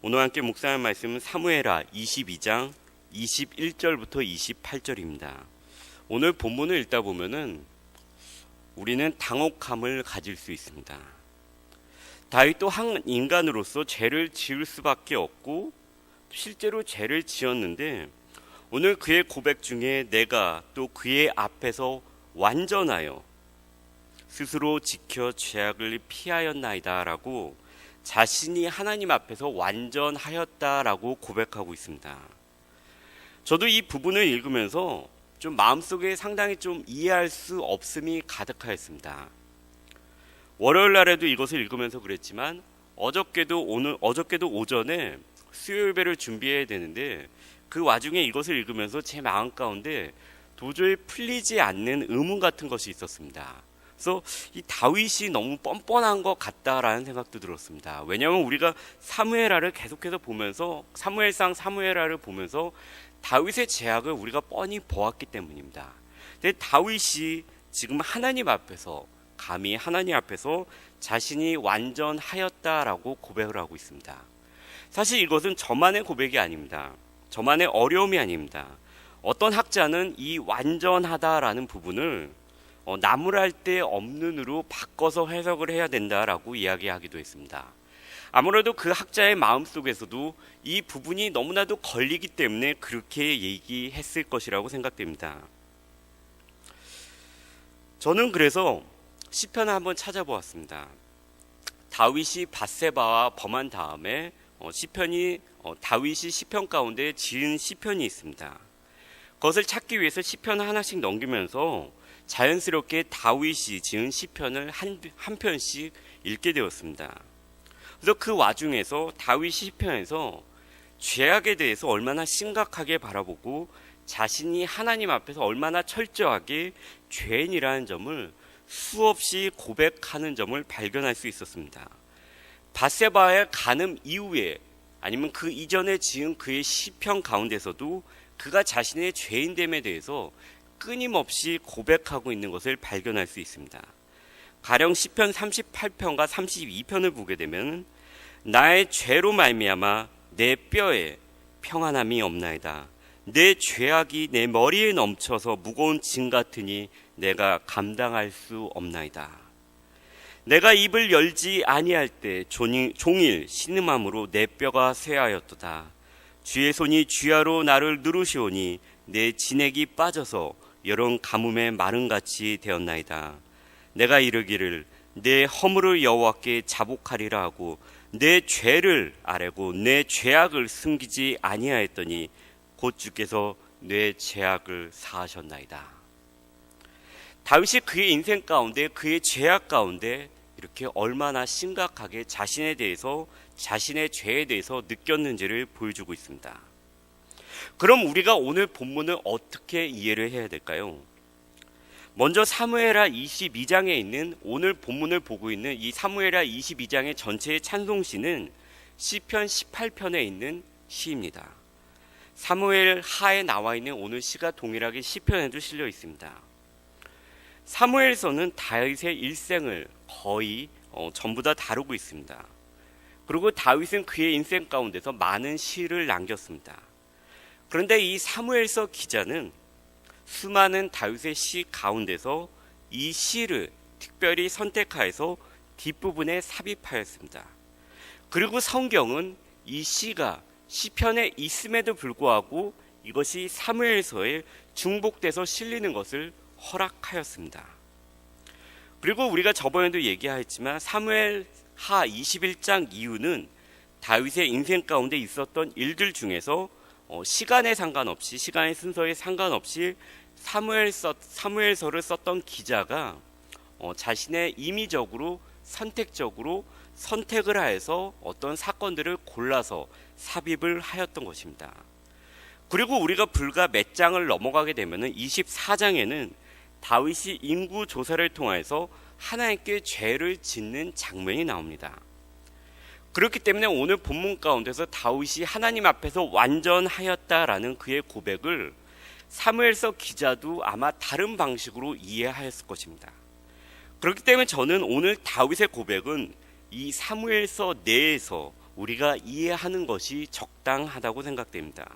오늘 함께 묵상할 말씀은 사무엘하 22장 21절부터 28절입니다. 오늘 본문을 읽다 보면은 우리는 당혹함을 가질 수 있습니다. 다윗도 한 인간으로서 죄를 지을 수밖에 없고 실제로 죄를 지었는데 오늘 그의 고백 중에 내가 또 그의 앞에서 완전하여 스스로 지켜 죄악을 피하였나이다 라고 자신이 하나님 앞에서 완전하였다라고 고백하고 있습니다. 저도 이 부분을 읽으면서 좀 마음속에 상당히 좀 이해할 수 없음이 가득하였습니다. 월요일 날에도 이것을 읽으면서 그랬지만 어저께도 오전에 수요 예배를 준비해야 되는데 그 와중에 이것을 읽으면서 제 마음 가운데 도저히 풀리지 않는 의문 같은 것이 있었습니다. 그래서 이 다윗이 너무 뻔뻔한 것 같다라는 생각도 들었습니다. 왜냐하면 우리가 사무엘하를 계속해서 보면서 사무엘하를 보면서 다윗의 죄악을 우리가 뻔히 보았기 때문입니다. 근데 다윗이 지금 하나님 앞에서 감히 하나님 앞에서 자신이 완전하였다라고 고백을 하고 있습니다. 사실 이것은 저만의 고백이 아닙니다. 저만의 어려움이 아닙니다. 어떤 학자는 이 완전하다라는 부분을 나무랄 데 없는으로 바꿔서 해석을 해야 된다라고 이야기하기도 했습니다. 아무래도 그 학자의 마음속에서도 이 부분이 너무나도 걸리기 때문에 그렇게 얘기했을 것이라고 생각됩니다. 저는 그래서 시편을 한번 찾아보았습니다. 다윗이 밧세바와 범한 다음에 다윗이 시편 가운데 지은 시편이 있습니다. 그것을 찾기 위해서 시편을 하나씩 넘기면서 자연스럽게 다윗이 지은 시편을 한 편씩 읽게 되었습니다. 그래서 그 와중에서 다윗 시편에서 죄악에 대해서 얼마나 심각하게 바라보고 자신이 하나님 앞에서 얼마나 철저하게 죄인이라는 점을 수없이 고백하는 점을 발견할 수 있었습니다. 밧세바의 간음 이후에 아니면 그 이전에 지은 그의 시편 가운데서도 그가 자신의 죄인됨에 대해서 끊임없이 고백하고 있는 것을 발견할 수 있습니다. 가령 시편 38편과 32편을 보게 되면 나의 죄로 말미암아 내 뼈에 평안함이 없나이다. 내 죄악이 내 머리에 넘쳐서 무거운 짐 같으니 내가 감당할 수 없나이다. 내가 입을 열지 아니할 때 종일 신음함으로 내 뼈가 쇠하였도다. 주의 손이 주야로 나를 누르시오니 내 진액이 빠져서 여러 가뭄의 마름같이 되었나이다. 내가 이르기를 내 허물을 여호와께 자복하리라 하고 내 죄를 아뢰고 내 죄악을 숨기지 아니하였더니 곧 주께서 내 죄악을 사하셨나이다. 다윗이 그의 인생 가운데 그의 죄악 가운데 이렇게 얼마나 심각하게 자신의 죄에 대해서 느꼈는지를 보여주고 있습니다. 그럼 우리가 오늘 본문을 어떻게 이해를 해야 될까요? 먼저 사무엘하 22장에 있는 오늘 본문을 보고 있는 이 사무엘하 22장의 전체의 찬송시는 시편 18편에 있는 시입니다. 사무엘하에 나와 있는 오늘 시가 동일하게 시편에도 실려 있습니다. 사무엘서는 다윗의 일생을 거의 전부 다 다루고 있습니다. 그리고 다윗은 그의 인생 가운데서 많은 시를 남겼습니다. 그런데 이 사무엘서 기자는 수많은 다윗의 시 가운데서 이 시를 특별히 선택하여서 뒷부분에 삽입하였습니다. 그리고 성경은 이 시가 시편에 있음에도 불구하고 이것이 사무엘서에 중복돼서 실리는 것을 허락하였습니다. 그리고 우리가 저번에도 얘기하였지만 사무엘하 21장 이후는 다윗의 인생 가운데 있었던 일들 중에서 시간의 순서에 상관없이 사무엘서를 썼던 기자가 자신의 임의적으로 선택적으로 선택을 하여서 어떤 사건들을 골라서 삽입을 하였던 것입니다. 그리고 우리가 불과 몇 장을 넘어가게 되면 24장에는 다윗이 인구 조사를 통해서 하나님께 죄를 짓는 장면이 나옵니다. 그렇기 때문에 오늘 본문 가운데서 다윗이 하나님 앞에서 완전하였다라는 그의 고백을 사무엘서 기자도 아마 다른 방식으로 이해하였을 것입니다. 그렇기 때문에 저는 오늘 다윗의 고백은 이 사무엘서 내에서 우리가 이해하는 것이 적당하다고 생각됩니다.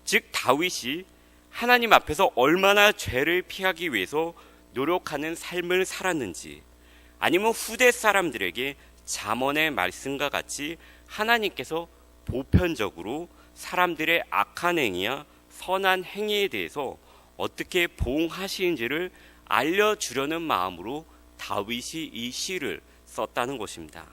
즉 다윗이 하나님 앞에서 얼마나 죄를 피하기 위해서 노력하는 삶을 살았는지, 아니면 후대 사람들에게 잠언의 말씀과 같이 하나님께서 보편적으로 사람들의 악한 행위와 선한 행위에 대해서 어떻게 보응하시는지를 알려주려는 마음으로 다윗이 이 시를 썼다는 것입니다.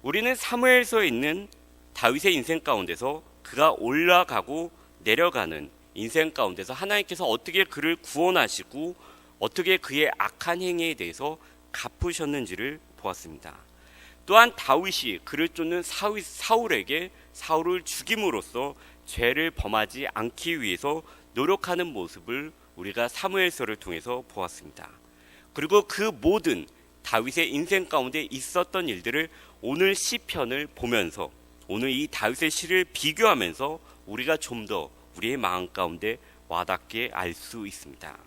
우리는 사무엘서에 있는 다윗의 인생 가운데서 그가 올라가고 내려가는 인생 가운데서 하나님께서 어떻게 그를 구원하시고 어떻게 그의 악한 행위에 대해서 갚으셨는지를 보았습니다. 또한 다윗이 그를 쫓는 사울에게 사울을 죽임으로써 죄를 범하지 않기 위해서 노력하는 모습을 우리가 사무엘서를 통해서 보았습니다. 그리고 그 모든 다윗의 인생 가운데 있었던 일들을 오늘 시편을 보면서, 오늘 이 다윗의 시를 비교하면서 우리가 좀 더 우리의 마음 가운데 와닿게 알 수 있습니다.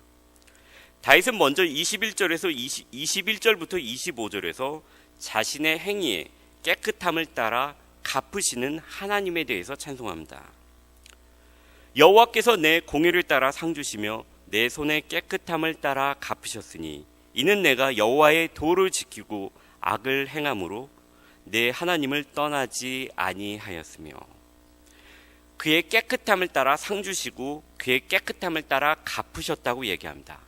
다윗은 먼저 21절부터 25절에서 자신의 행위의 깨끗함을 따라 갚으시는 하나님에 대해서 찬송합니다. 여호와께서 내 공의를 따라 상 주시며 내 손의 깨끗함을 따라 갚으셨으니 이는 내가 여호와의 도를 지키고 악을 행함으로 내 하나님을 떠나지 아니하였으며. 그의 깨끗함을 따라 상 주시고 그의 깨끗함을 따라 갚으셨다고 얘기합니다.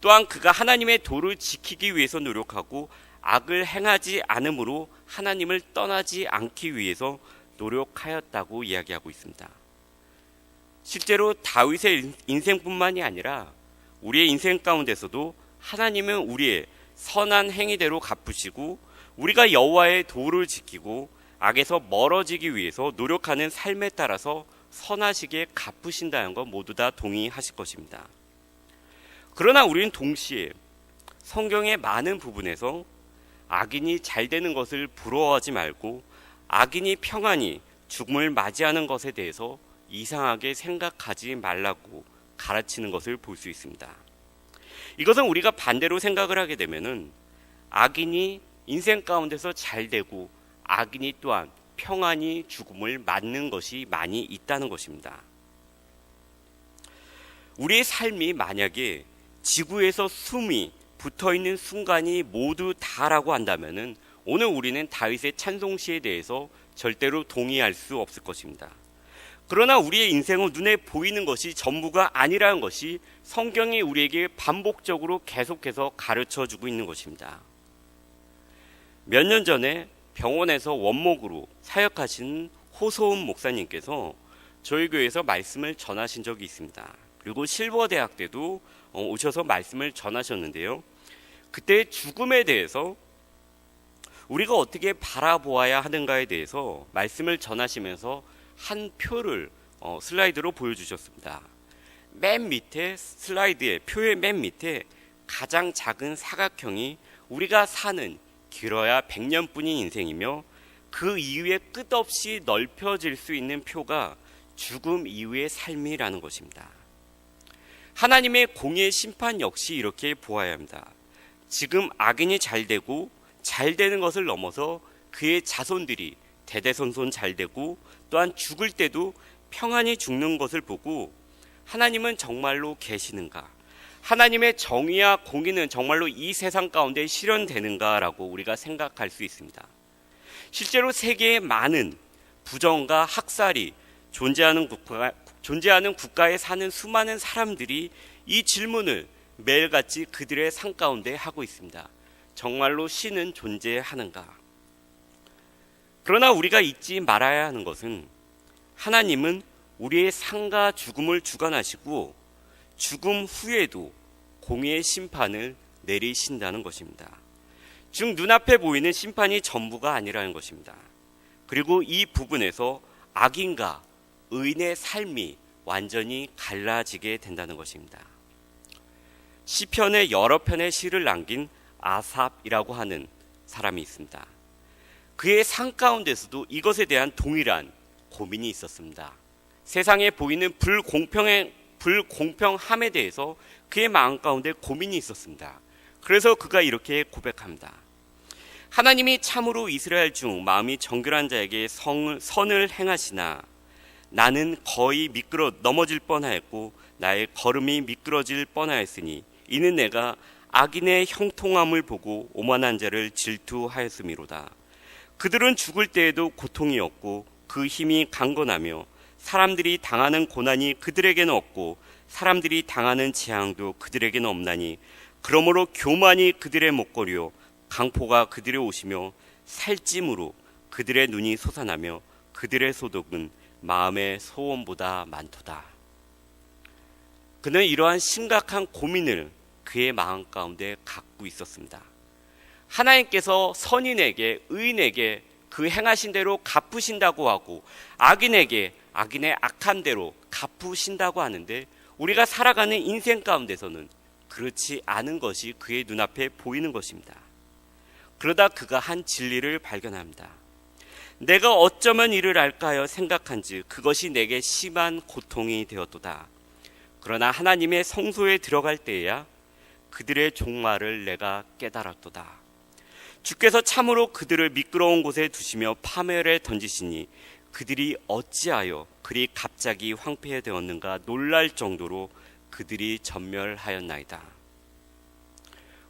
또한 그가 하나님의 도를 지키기 위해서 노력하고 악을 행하지 않으므로 하나님을 떠나지 않기 위해서 노력하였다고 이야기하고 있습니다. 실제로 다윗의 인생뿐만이 아니라 우리의 인생 가운데서도 하나님은 우리의 선한 행위대로 갚으시고 우리가 여호와의 도를 지키고 악에서 멀어지기 위해서 노력하는 삶에 따라서 선하시게 갚으신다는 것 모두 다 동의하실 것입니다. 그러나 우리는 동시에 성경의 많은 부분에서 악인이 잘 되는 것을 부러워하지 말고 악인이 평안히 죽음을 맞이하는 것에 대해서 이상하게 생각하지 말라고 가르치는 것을 볼 수 있습니다. 이것은 우리가 반대로 생각을 하게 되면은 악인이 인생 가운데서 잘 되고 악인이 또한 평안히 죽음을 맞는 것이 많이 있다는 것입니다. 우리의 삶이 만약에 지구에서 숨이 붙어있는 순간이 모두 다라고 한다면은 오늘 우리는 다윗의 찬송시에 대해서 절대로 동의할 수 없을 것입니다. 그러나 우리의 인생은 눈에 보이는 것이 전부가 아니라는 것이 성경이 우리에게 반복적으로 계속해서 가르쳐주고 있는 것입니다. 몇 년 전에 병원에서 원목으로 사역하신 호소은 목사님께서 저희 교회에서 말씀을 전하신 적이 있습니다. 그리고 실버대학 때도 오셔서 말씀을 전하셨는데요. 그때 죽음에 대해서 우리가 어떻게 바라보아야 하는가에 대해서 말씀을 전하시면서 한 표를 슬라이드로 보여주셨습니다. 맨 밑에 슬라이드의 표의 맨 밑에 가장 작은 사각형이 우리가 사는 길어야 100년뿐인 인생이며 그 이후에 끝없이 넓혀질 수 있는 표가 죽음 이후의 삶이라는 것입니다. 하나님의 공의의 심판 역시 이렇게 보아야 합니다. 지금 악인이 잘 되고 잘 되는 것을 넘어서 그의 자손들이 대대손손 잘 되고 또한 죽을 때도 평안히 죽는 것을 보고 하나님은 정말로 계시는가? 하나님의 정의와 공의는 정말로 이 세상 가운데 실현되는가라고 우리가 생각할 수 있습니다. 실제로 세계에 많은 부정과 학살이 존재하는 국가에 사는 수많은 사람들이 이 질문을 매일같이 그들의 삶 가운데 하고 있습니다. 정말로 신은 존재하는가? 그러나 우리가 잊지 말아야 하는 것은 하나님은 우리의 삶과 죽음을 주관하시고 죽음 후에도 공의의 심판을 내리신다는 것입니다. 즉 눈앞에 보이는 심판이 전부가 아니라는 것입니다. 그리고 이 부분에서 악인과 의인의 삶이 완전히 갈라지게 된다는 것입니다. 시편의 여러 편의 시를 남긴 아삽이라고 하는 사람이 있습니다. 그의 삶 가운데서도 이것에 대한 동일한 고민이 있었습니다. 세상에 보이는 불공평함에 대해서 그의 마음 가운데 고민이 있었습니다. 그래서 그가 이렇게 고백합니다. 하나님이 참으로 이스라엘 중 마음이 정결한 자에게 선을 행하시나 나는 거의 넘어질 뻔하였고 나의 걸음이 미끄러질 뻔하였으니 이는 내가 악인의 형통함을 보고 오만한 자를 질투하였음이로다. 그들은 죽을 때에도 고통이 없고 그 힘이 강건하며 사람들이 당하는 고난이 그들에게는 없고 사람들이 당하는 재앙도 그들에게는 없나니 그러므로 교만이 그들의 목걸이요 강포가 그들의 옷이며 살찜으로 그들의 눈이 솟아나며 그들의 소득은 마음의 소원보다 많도다. 그는 이러한 심각한 고민을 그의 마음 가운데 갖고 있었습니다. 하나님께서 선인에게 의인에게 그 행하신 대로 갚으신다고 하고 악인에게 악인의 악한 대로 갚으신다고 하는데 우리가 살아가는 인생 가운데서는 그렇지 않은 것이 그의 눈앞에 보이는 것입니다. 그러다 그가 한 진리를 발견합니다. 내가 어쩌면 이를 알까 하여 생각한즉 그것이 내게 심한 고통이 되었도다. 그러나 하나님의 성소에 들어갈 때에야 그들의 종말을 내가 깨달았도다. 주께서 참으로 그들을 미끄러운 곳에 두시며 파멸에 던지시니 그들이 어찌하여 그리 갑자기 황폐되었는가 놀랄 정도로 그들이 전멸하였나이다.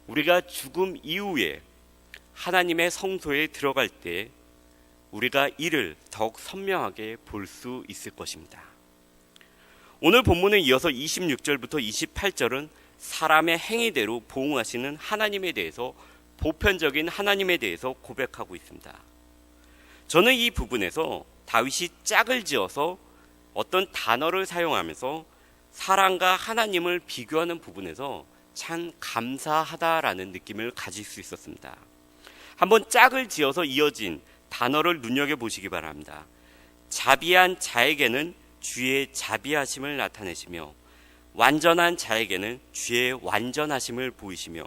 우리가 죽음 이후에 하나님의 성소에 들어갈 때 우리가 이를 더욱 선명하게 볼 수 있을 것입니다. 오늘 본문에 이어서 26절부터 28절은 사람의 행위대로 보응하시는 하나님에 대해서 보편적인 하나님에 대해서 고백하고 있습니다. 저는 이 부분에서 다윗이 짝을 지어서 어떤 단어를 사용하면서 사람과 하나님을 비교하는 부분에서 참 감사하다라는 느낌을 가질 수 있었습니다. 한번 짝을 지어서 이어진 단어를 눈여겨보시기 바랍니다. 자비한 자에게는 주의 자비하심을 나타내시며 완전한 자에게는 주의 완전하심을 보이시며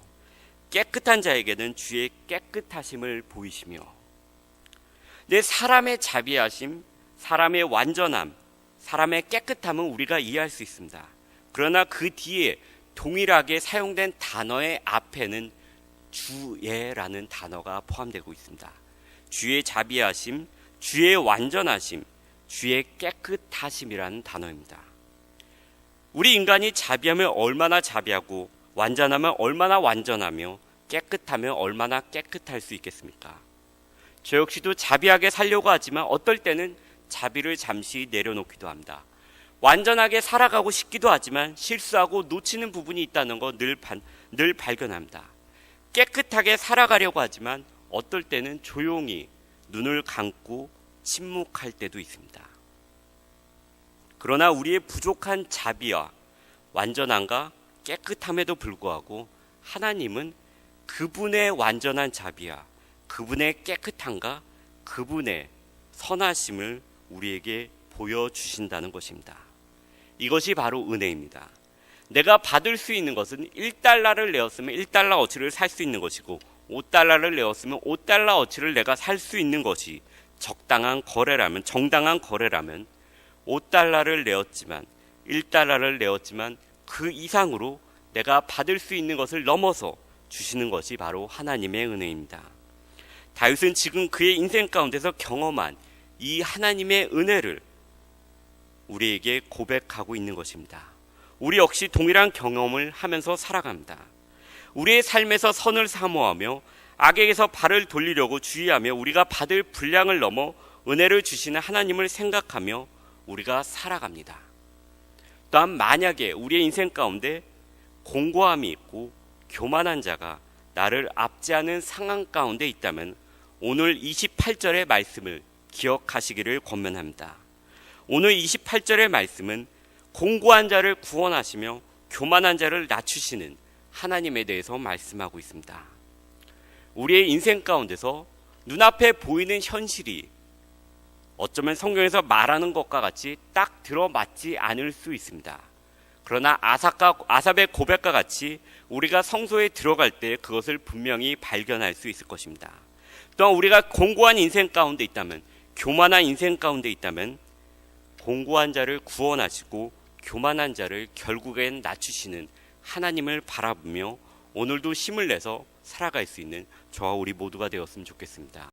깨끗한 자에게는 주의 깨끗하심을 보이시며 내 사람의 자비하심, 사람의 완전함, 사람의 깨끗함은 우리가 이해할 수 있습니다. 그러나 그 뒤에 동일하게 사용된 단어의 앞에는 주의라는 단어가 포함되고 있습니다. 주의 자비하심, 주의 완전하심, 주의 깨끗하심이라는 단어입니다. 우리 인간이 자비하면 얼마나 자비하고 완전하면 얼마나 완전하며 깨끗하면 얼마나 깨끗할 수 있겠습니까? 저 역시도 자비하게 살려고 하지만 어떨 때는 자비를 잠시 내려놓기도 합니다. 완전하게 살아가고 싶기도 하지만 실수하고 놓치는 부분이 있다는 거 늘 발견합니다. 깨끗하게 살아가려고 하지만 어떨 때는 조용히 눈을 감고 침묵할 때도 있습니다. 그러나 우리의 부족한 자비와 완전함과 깨끗함에도 불구하고 하나님은 그분의 완전한 자비와 그분의 깨끗함과 그분의 선하심을 우리에게 보여주신다는 것입니다. 이것이 바로 은혜입니다. 내가 받을 수 있는 것은 1달러를 내었으면 1달러 어치를 살 수 있는 것이고 5달러를 내었으면 5달러 어치를 내가 살 수 있는 것이 정당한 거래라면 5달러를 내었지만 1달러를 내었지만 그 이상으로 내가 받을 수 있는 것을 넘어서 주시는 것이 바로 하나님의 은혜입니다. 다윗은 지금 그의 인생 가운데서 경험한 이 하나님의 은혜를 우리에게 고백하고 있는 것입니다. 우리 역시 동일한 경험을 하면서 살아갑니다. 우리의 삶에서 선을 사모하며 악에게서 발을 돌리려고 주의하며 우리가 받을 분량을 넘어 은혜를 주시는 하나님을 생각하며 우리가 살아갑니다. 또한 만약에 우리의 인생 가운데 공고함이 있고 교만한 자가 나를 압제하는 상황 가운데 있다면 오늘 28절의 말씀을 기억하시기를 권면합니다. 오늘 28절의 말씀은 공고한 자를 구원하시며 교만한 자를 낮추시는 하나님에 대해서 말씀하고 있습니다. 우리의 인생 가운데서 눈앞에 보이는 현실이 어쩌면 성경에서 말하는 것과 같이 딱 들어맞지 않을 수 있습니다. 그러나 아삽의 고백과 같이 우리가 성소에 들어갈 때 그것을 분명히 발견할 수 있을 것입니다. 또한 우리가 공고한 인생 가운데 있다면, 교만한 인생 가운데 있다면 공고한 자를 구원하시고 교만한 자를 결국엔 낮추시는 하나님을 바라보며 오늘도 힘을 내서 살아갈 수 있는 저와 우리 모두가 되었으면 좋겠습니다.